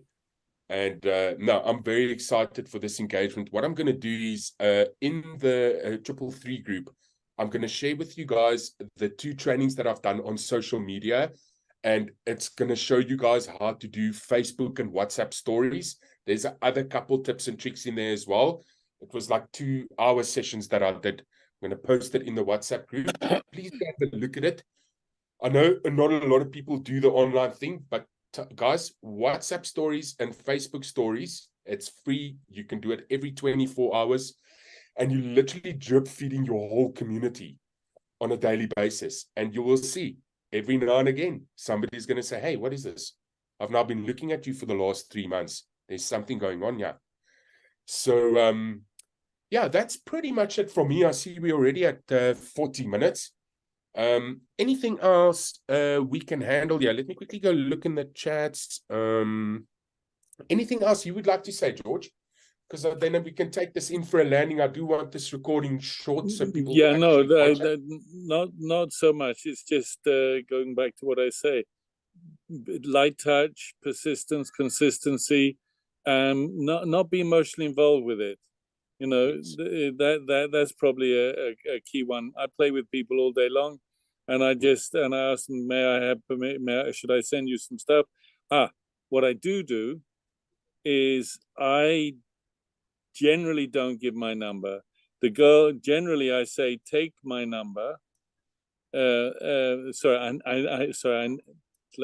And no, I'm very excited for this engagement. What I'm going to do is in the 333 group, I'm going to share with you guys the 2 trainings that I've done on social media. And it's going to show you guys how to do Facebook and WhatsApp stories. There's other couple tips and tricks in there as well. It was like 2-hour sessions that I did. I'm going to post it in the WhatsApp group. Please have a look at it. I know not a lot of people do the online thing, but guys, WhatsApp stories and Facebook stories, it's free. You can do it every 24 hours. And you literally drip feeding your whole community on a daily basis. And you will see every now and again, somebody's going to say, hey, what is this? I've now been looking at you for the last 3 months. There's something going on here. So, yeah, that's pretty much it from me. I see we're already at 40 minutes. Anything else we can handle? Yeah, let me quickly go look in the chats. Anything else you would like to say, George? Because then we can take this in for a landing. I do want this recording short so people Yeah, no, watch it. not so much. It's just going back to what I say: light touch, persistence, consistency, not be emotionally involved with it. You know, yes. That's probably a key one. I play with people all day long, and I ask them, may I have permission? Should I send you some stuff? What I do is I generally don't give my number. The girl, generally I say, take my number. Let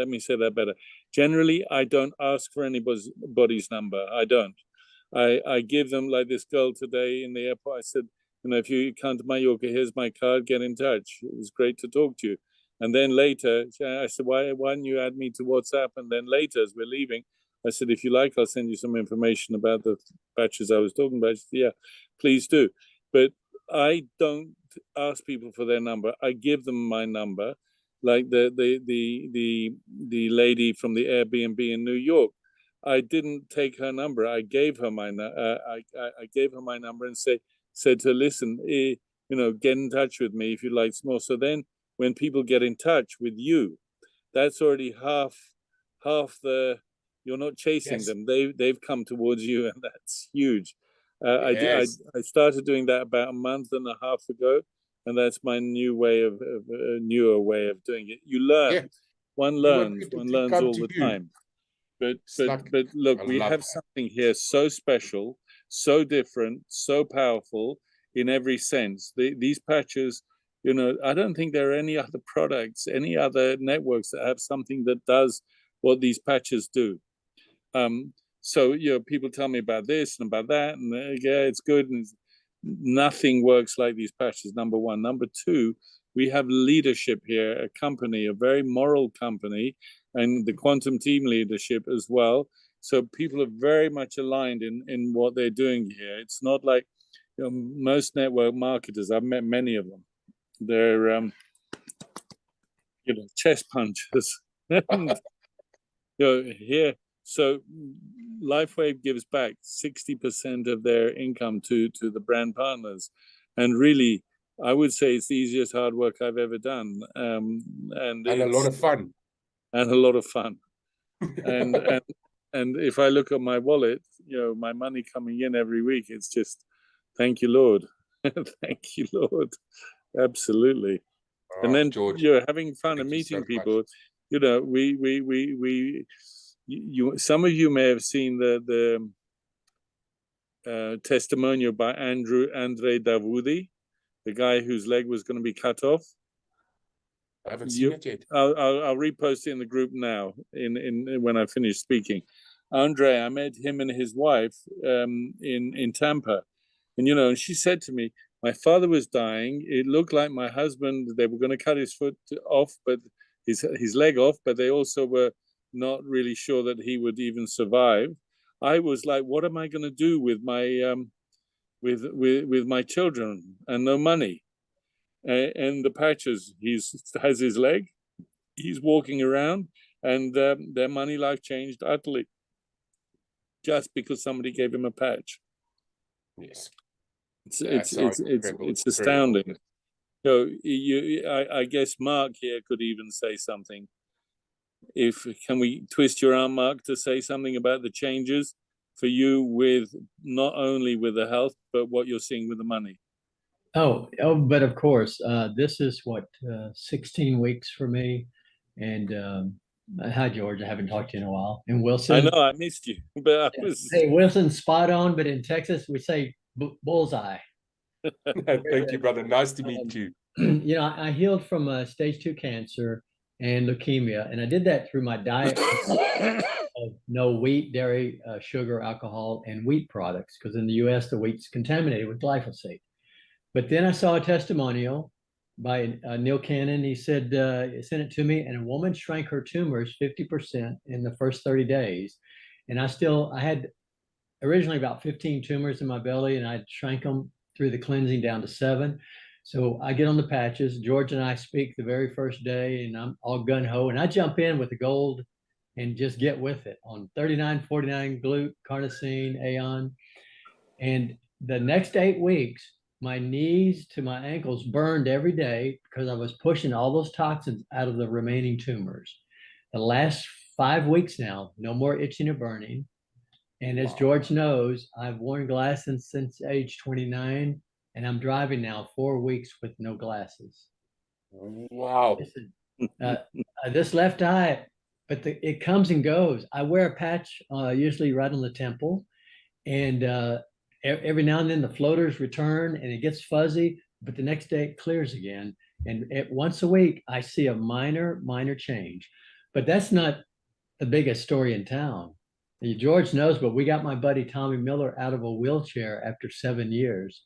me say that better. Generally, I don't ask for anybody's number. I don't. I give them, like this girl today in the airport. I said, you know, if you come to Mallorca, here's my card, get in touch. It was great to talk to you. And then later, I said, why don't you add me to WhatsApp? And then later, as we're leaving, I said, if you like, I'll send you some information about the batches I was talking about. She said, yeah, please do. But I don't ask people for their number. I give them my number, like the lady from the Airbnb in New York. I didn't take her number. I gave her my I gave her my number and said to her, listen, you know, get in touch with me if you like more. So then, when people get in touch with you, that's already half the. You're not chasing Yes. them. They've come towards you, and that's huge. Yes. I started doing that about a month and a half ago, and that's my newer way of doing it. You learn. Yeah. One You want learns. people One to learns come all to the you. time. But I look, we love have that. something here so special, so different, so powerful in every sense. These patches, you know, I don't think there are any other products, any other networks that have something that does what these patches do. So, you know, people tell me about this and about that, and yeah, it's good, and nothing works like these patches. Number one. Number two, we have leadership here, a company, a very moral company, and the quantum team leadership as well. So people are very much aligned in what they're doing here. It's not like, you know, most network marketers. I've met many of them. They're you know, chest punchers. And, you know, here, so LifeWave gives back 60% of their income to the brand partners, and really, I would say it's the easiest hard work I've ever done, and a lot of fun. And a lot of fun. And if I look at my wallet, you know, my money coming in every week, it's just, thank you, Lord, thank you, Lord, absolutely. And then, George, you're having fun and thank you meeting so people. much. You know, some of you may have seen the testimonial by Andre Davudi, the guy whose leg was going to be cut off. I haven't seen it yet. I'll repost it in the group now. In when I finish speaking, Andre, I met him and his wife in Tampa, and and she said to me, my father was dying. It looked like my husband, they were going to cut his foot off, but his leg off, but they also were not really sure that he would even survive. I was like, what am I going to do with my with my children and no money? And the patches, has his leg, he's walking around, and their money life changed utterly just because somebody gave him a patch. Yes. It's astounding. So I guess Mark here could even say something. Can we twist your arm, Mark, to say something about the changes for you with not only with the health, but what you're seeing with the money? But of course, this is 16 weeks for me. And hi, George. I haven't talked to you in a while. And Wilson. I know I missed you, but Hey, Wilson, spot on. But in Texas, we say bullseye. Thank you, brother. Nice to meet you. I healed from stage 2 cancer and leukemia, and I did that through my diet of no wheat, dairy, sugar, alcohol, and wheat products. Because in the U.S., the wheat's contaminated with glyphosate. But then I saw a testimonial by Neil Cannon. He said, he sent it to me, and a woman shrank her tumors 50% in the first 30 days. And I had originally about 15 tumors in my belly, and I shrank them through the cleansing down to 7. So I get on the patches. George and I speak the very first day, and I'm all gung-ho, and I jump in with the gold and just get with it on 3949 glute, carnosine, Aeon. And the next 8 weeks, my knees to my ankles burned every day because I was pushing all those toxins out of the remaining tumors. The last 5 weeks now, no more itching or burning. And as George knows, I've worn glasses since age 29, and I'm driving now 4 weeks with no glasses. Wow. Listen, this left eye, but it comes and goes. I wear a patch usually right on the temple, and every now and then the floaters return and it gets fuzzy, but the next day it clears again. And once a week, I see a minor change. But that's not the biggest story in town. George knows, but we got my buddy Tommy Miller out of a wheelchair after 7 years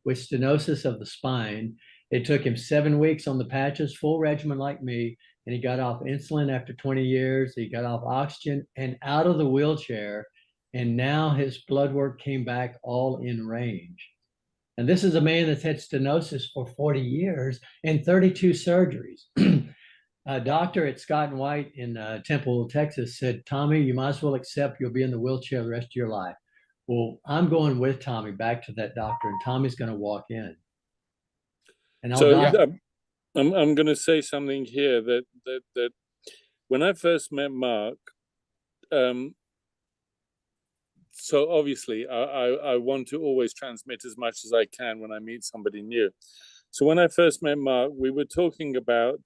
with stenosis of the spine. It took him 7 weeks on the patches, full regimen like me, and he got off insulin after 20 years. He got off oxygen and out of the wheelchair. And now his blood work came back all in range. And this is a man that's had stenosis for 40 years and 32 surgeries. A doctor at Scott and White in Temple, Texas said, Tommy, you might as well accept you'll be in the wheelchair the rest of your life. Well, I'm going with Tommy back to that doctor, and Tommy's going to walk in. And I'm going to say something here that when I first met Mark, so obviously I want to always transmit as much as I can when I meet somebody new. So when I first met Mark, we were talking about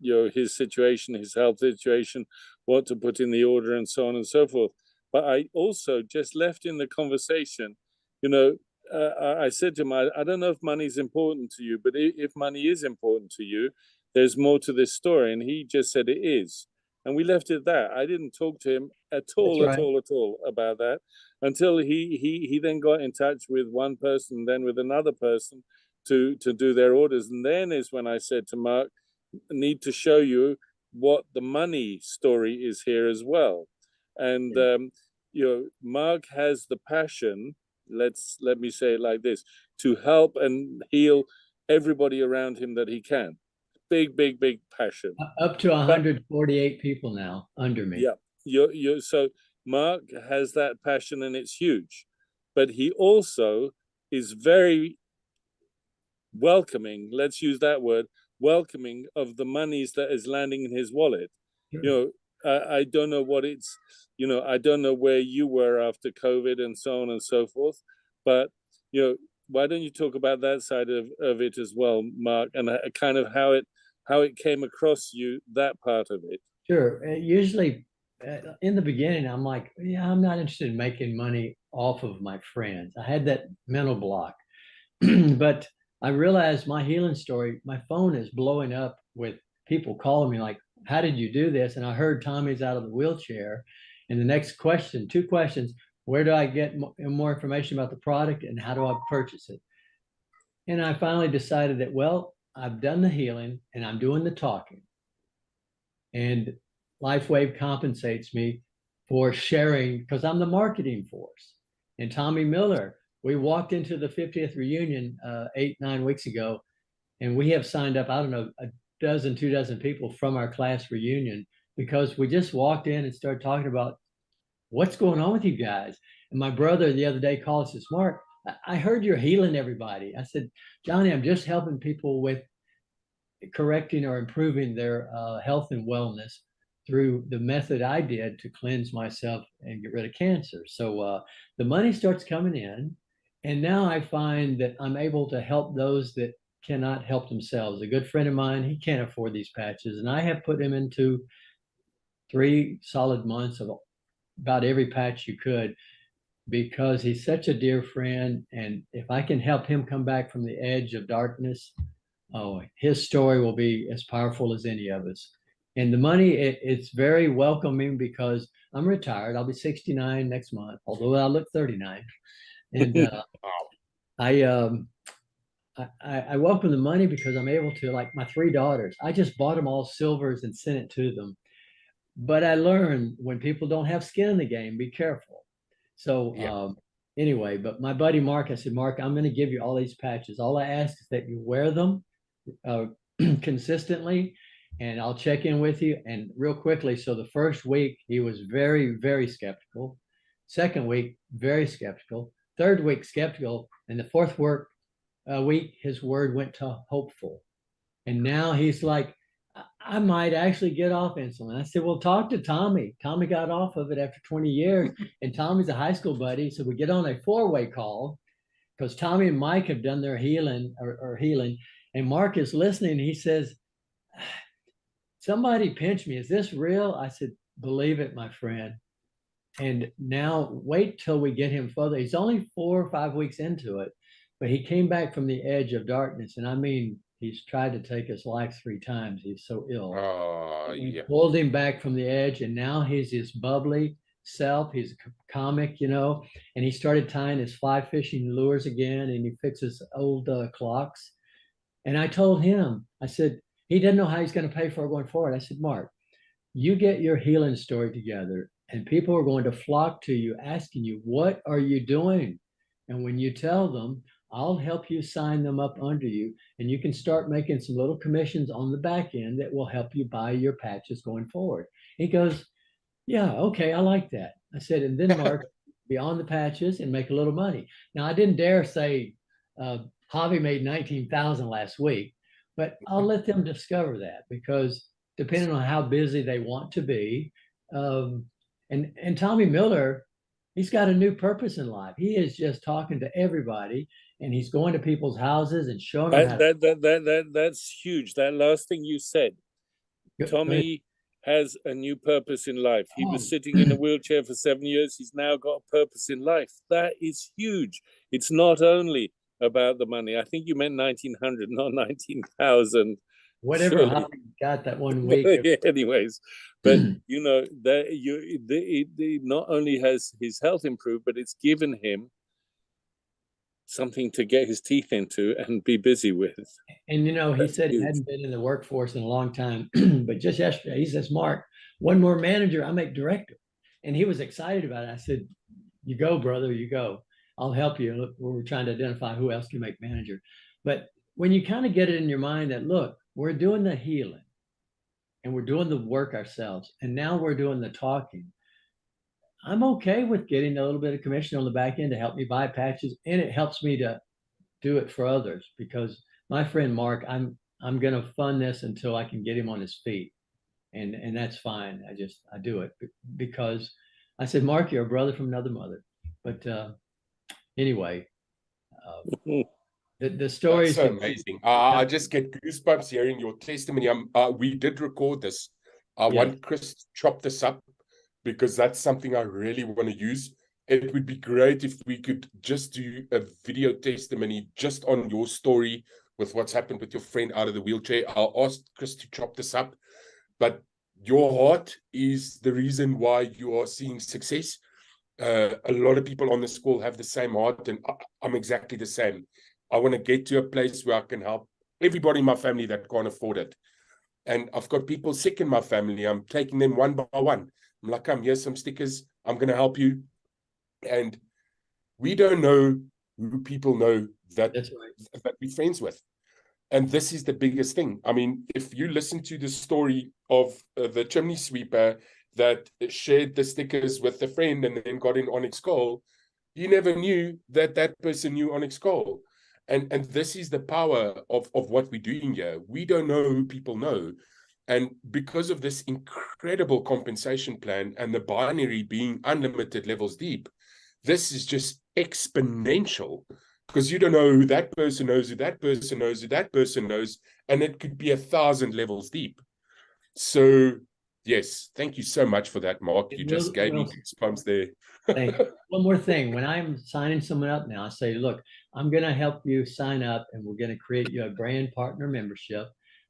his situation, his health situation, what to put in the order, and so on and so forth. But I also just left in the conversation, I said to him, I don't know if money is important to you, but if money is important to you, there's more to this story. And he just said it is. And we left it at that. I didn't talk to him at all about that until he then got in touch with one person, then with another person to do their orders. And then is when I said to Mark, I need to show you what the money story is here as well. And, Mark has the passion, let me say it like this, to help and heal everybody around him that he can. Big passion. Up to 148 people now under me. Yeah, so Mark has that passion, and it's huge. But he also is very welcoming. Let's use that word, welcoming of the monies that is landing in his wallet. Sure. I don't know what it's. I don't know where you were after COVID and so on and so forth. But why don't you talk about that side of it as well, Mark, and kind of how it came across you, that part of it? Sure. Usually in the beginning, I'm like, I'm not interested in making money off of my friends. I had that mental block. But I realized my healing story, my phone is blowing up with people calling me like, how did you do this? And I heard Tommy's out of the wheelchair. And the next question, 2 questions, where do I get more information about the product and how do I purchase it? And I finally decided that, well, I've done the healing and I'm doing the talking. And LifeWave compensates me for sharing because I'm the marketing force. And Tommy Miller, we walked into the 50th reunion 8-9 weeks ago, and we have signed up, I don't know, 2 dozen people from our class reunion because we just walked in and started talking about what's going on with you guys. And my brother the other day called and says, Mark, I heard you're healing everybody. I said, Johnny, I'm just helping people with correcting or improving their health and wellness through the method I did to cleanse myself and get rid of cancer. So the money starts coming in, and now I find that I'm able to help those that cannot help themselves. A good friend of mine, he can't afford these patches, and I have put him into 3 solid months of about every patch you could, because he's such a dear friend. And if I can help him come back from the edge of darkness, oh, his story will be as powerful as any of us. And the money, it's very welcoming because I'm retired. I'll be 69 next month, although I look 39. And I welcome the money because I'm able to, like my 3 daughters, I just bought them all silvers and sent it to them. But I learned when people don't have skin in the game, be careful. So anyway, but my buddy Mark, I said, Mark, I'm going to give you all these patches. All I ask is that you wear them consistently, and I'll check in with you. And real quickly, so the first week he was very, very skeptical. Second week, very skeptical. Third week, skeptical. And the fourth week, his word went to hopeful. And now he's like, I might actually get off insulin. I said, well, talk to Tommy. Tommy got off of it after 20 years, and Tommy's a high school buddy. So we get on a 4-way call because Tommy and Mike have done their healing or healing. And Mark is listening. He says, somebody pinched me. Is this real? I said, believe it, my friend. And now wait till we get him further. He's only 4 or 5 weeks into it, but he came back from the edge of darkness. And I mean, he's tried to take his life 3 times. He's so ill. We pulled him back from the edge, and now he's his bubbly self. He's a comic, you know, and he started tying his fly fishing lures again, and he fixes old clocks. And I told him, I said, he doesn't know how he's going to pay for it going forward. I said, Mark, you get your healing story together, and people are going to flock to you asking you, what are you doing? And when you tell them, I'll help you sign them up under you, and you can start making some little commissions on the back end that will help you buy your patches going forward. He goes, yeah, okay, I like that. I said, and then Mark, be on the patches and make a little money. Now, I didn't dare say Javi made 19,000 last week, but I'll let them discover that, because depending on how busy they want to be, and Tommy Miller, he's got a new purpose in life. He is just talking to everybody, and he's going to people's houses and showing them that's huge. That last thing you said, Tommy has a new purpose in life. He was sitting in a wheelchair for 7 years. He's now got a purpose in life. That is huge. It's not only about the money. I think you meant 1,900, not 19,000. Whatever Javi got that 1 week. Anyways, but you know that not only has his health improved, but it's given him something to get his teeth into and be busy with. And you know, he said he hadn't been in the workforce in a long time, but just yesterday he says, Mark, one more manager, I make director. And he was excited about it. I said, you go, brother, you go. I'll help you. Look, we're trying to identify who else can make manager. But when you kind of get it in your mind that, look, we're doing the healing and we're doing the work ourselves, and now we're doing the talking, I'm okay with getting a little bit of commission on the back end to help me buy patches, and it helps me to do it for others, because my friend Mark, I'm going to fund this until I can get him on his feet, and that's fine. I do it because I said, Mark, you're a brother from another mother. But anyway, the story is so amazing. I just get goosebumps hearing your testimony. We did record this. I want Chris to chop this up, because that's something I really want to use. It would be great if we could just do a video testimony just on your story with what's happened with your friend out of the wheelchair. I'll ask Chris to chop this up. But your heart is the reason why you are seeing success. A lot of people on this call have the same heart, and I'm exactly the same. I want to get to a place where I can help everybody in my family that can't afford it. And I've got people sick in my family. I'm taking them one by one. I'm like, here's some stickers. I'm going to help you. And we don't know who people know that, That's right. that we're friends with. And this is the biggest thing. I mean, if you listen to the story of the chimney sweeper that shared the stickers with a friend and then got in Onyx Coal, you never knew that that person knew Onyx Coal. And this is the power of what we're doing here. We don't know who people know. And because of this incredible compensation plan and the binary being unlimited levels deep, this is just exponential, because you don't know who that person knows, who that person knows, who that person knows, and it could be 1,000 levels deep. So, yes, thank you so much for that, Mark. You just gave me goosebumps there. Thank you. One more thing. When I'm signing someone up now, I say, look, I'm going to help you sign up and we're going to create you a brand partner membership.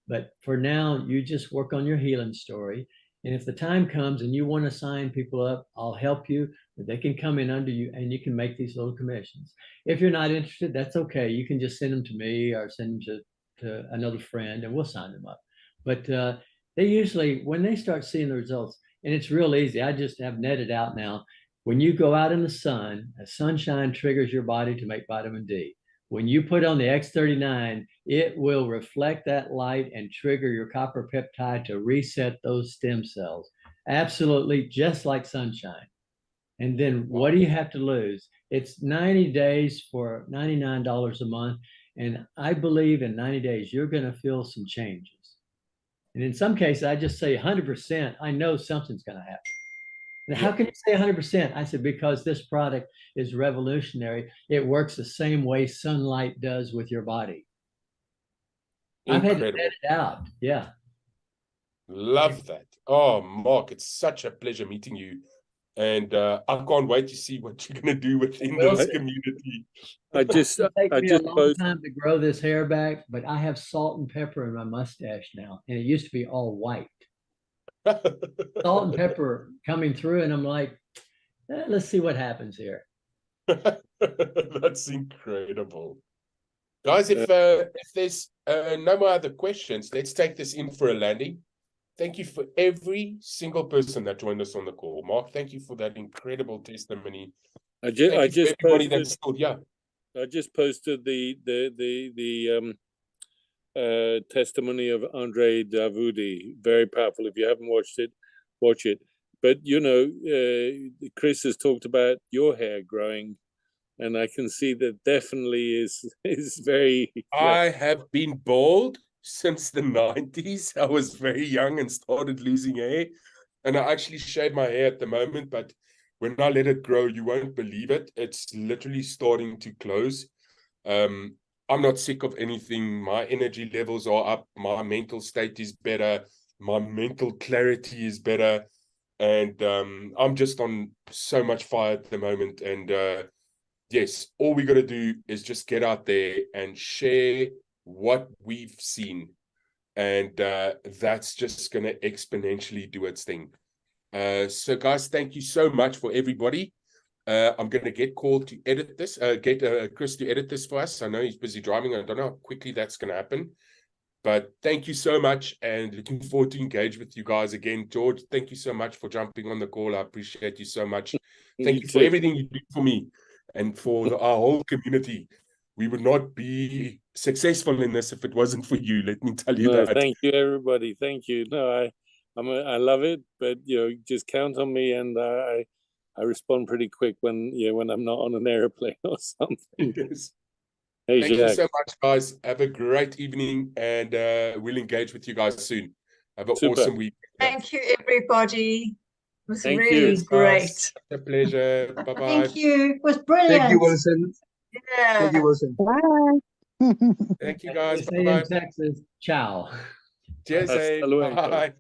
But for now, you just work on your healing story. And if the time comes and you want to sign people up, I'll help you. But they can come in under you and you can make these little commissions. If you're not interested, that's okay. You can just send them to me or send them to another friend and we'll sign them up. But they usually, when they start seeing the results, and it's real easy, I just have netted out now. When you go out in the sun, sunshine triggers your body to make vitamin D. When you put on the X39, it will reflect that light and trigger your copper peptide to reset those stem cells. Absolutely, just like sunshine. And then what do you have to lose? It's 90 days for $99 a month. And I believe in 90 days, you're going to feel some changes. And in some cases, I just say 100%, I know something's going to happen. And how can you say 100%? I said, because this product is revolutionary. It works the same way sunlight does with your body. Incredible. I've had to net it out. Yeah. Love that. Oh, Mark, it's such a pleasure meeting you. And I can't wait to see what you're going to do within this community. It take me a long time to grow this hair back, but I have salt and pepper in my mustache now. And it used to be all white. Salt and pepper coming through, and I'm like, let's see what happens here. That's incredible. Guys, if there's no more other questions, let's take this in for a landing. Thank you for every single person that joined us on the call. Mark, thank you for that incredible testimony. I just posted the testimony of Andre Davoudi. Very powerful. If you haven't watched it, watch it. But you know, Chris has talked about your hair growing, and I can see that definitely is very. I have been bald since the 90s. I was very young and started losing hair, and I actually shave my hair at the moment, but when I let it grow, you won't believe it. It's literally starting to close. I'm not sick of anything. My energy levels are up. My mental state is better. My mental clarity is better. And I'm just on so much fire at the moment. And yes, all we got to do is just get out there and share what we've seen. And that's just going to exponentially do its thing. So guys, thank you so much for everybody. I'm going to get called to edit this, get Chris to edit this for us. I know he's busy driving. I don't know how quickly that's going to happen. But thank you so much, and looking forward to engage with you guys again. George, thank you so much for jumping on the call. I appreciate you so much. Thank you for everything you do for me and for our whole community. We would not be successful in this if it wasn't for you. Let me tell you that. Thank you, everybody. Thank you. No, I love it, but you know, just count on me, and I respond pretty quick when I'm not on an airplane or something. Yes. Hey, thank you so much, guys. Have a great evening, and we'll engage with you guys soon. Have an awesome week. Thank you, everybody. It was Thank really you. great. It's a pleasure. Bye-bye. Thank you. It was brilliant. Thank you, Wilson. Yeah. Thank you, Wilson. Bye. Thank you, guys. Say in Bye-bye. Texas, ciao. Cheers. Bye.